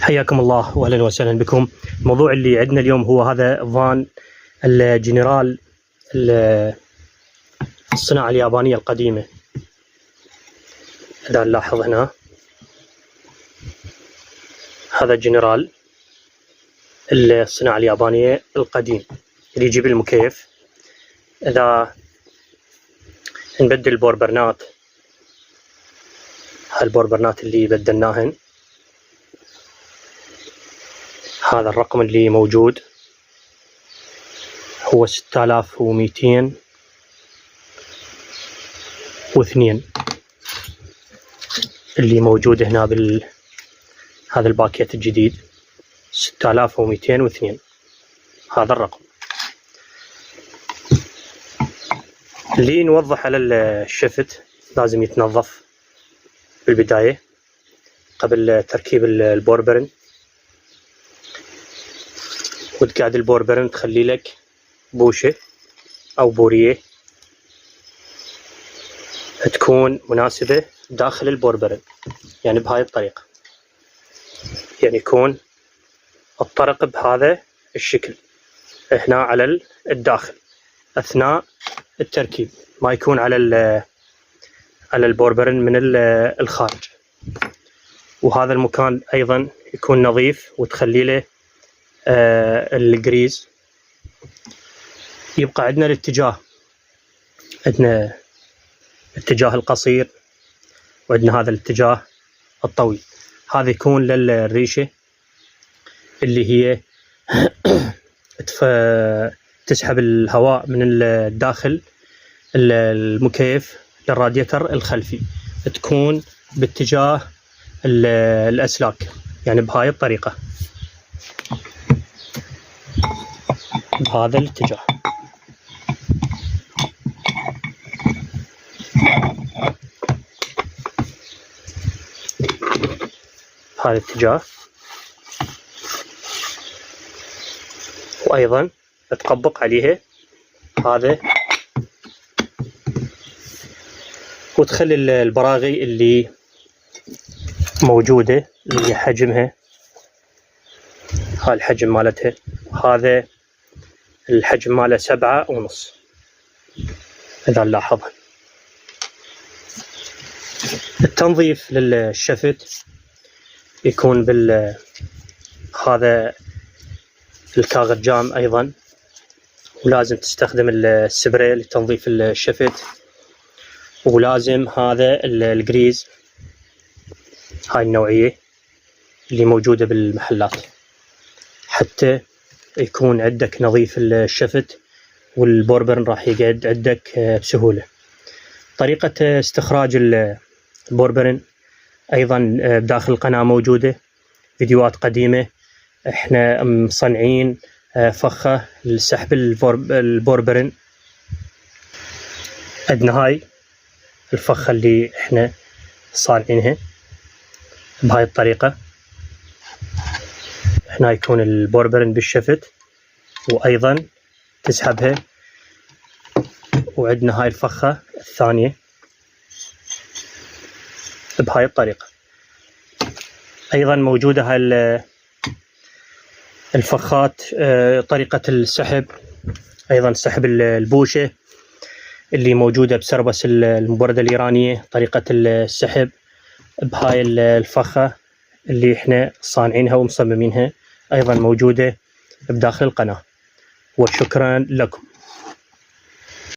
حياكم الله واهلا وسهلا بكم. الموضوع اللي عندنا اليوم هو هذا فان الجنرال، الصناعة اليابانية القديمة. إذا نلاحظ هنا هذا جنرال الصناعة اليابانية القديم اللي يجيب المكيف. إذا نبدل البوربرنات، هالبوربرنات اللي بدلناهن، هذا الرقم اللي موجود هو 6202 اللي موجود هنا هذا الباكيت الجديد 6202. هذا الرقم اللي نوضح على الشفت لازم يتنظف بالبداية قبل تركيب البوربرن، وتقعد البوربرن تخلي لك بوشة أو بورية تكون مناسبة داخل البوربرن، يعني بهاي الطريقة، يعني يكون الطرق بهذا الشكل هنا على الداخل أثناء التركيب، ما يكون على البوربرن من الخارج. وهذا المكان أيضا يكون نظيف وتخلي له الجريز. يبقى عندنا الاتجاه، عندنا الاتجاه القصير وعندنا هذا الاتجاه الطويل. هذا يكون للريشة اللي هي تسحب الهواء من الداخل المكيف للراديتر الخلفي، تكون باتجاه الأسلاك، يعني بهاي الطريقة، بهذا الاتجاه. هذا الاتجاه، وأيضا تطبق عليها هذا وتخلي البراغي اللي موجودة اللي هي حجمها، هاي الحجم مالتها، هذا الحجم ماله 7.5 إذا نلاحظها. التنظيف للشفت يكون هذا الكاغر جام أيضا، ولازم تستخدم السبراي لتنظيف الشفت، ولازم هذا الجريز، هاي النوعية اللي موجودة بالمحلات، حتى يكون عندك نظيف الشفت والبوربرن راح يقعد عندك بسهولة. طريقة استخراج البوربرن أيضا بداخل القناة موجودة فيديوهات قديمة، احنا مصنعين فخة لسحب البوربرن. عندنا هاي الفخة اللي احنا صانعينها بهاي الطريقة. هنا يكون البوربرن بالشفت وأيضا تسحبها، وعندنا هاي الفخة الثانية بهاي الطريقة. أيضا موجودة هاي الفخات، طريقة السحب أيضا سحب البوشة اللي موجودة بسربس المبردة الإيرانية، طريقة السحب بهاي الفخة اللي احنا صانعينها ومصممينها، أيضا موجودة بداخل القناة. وشكرا لكم.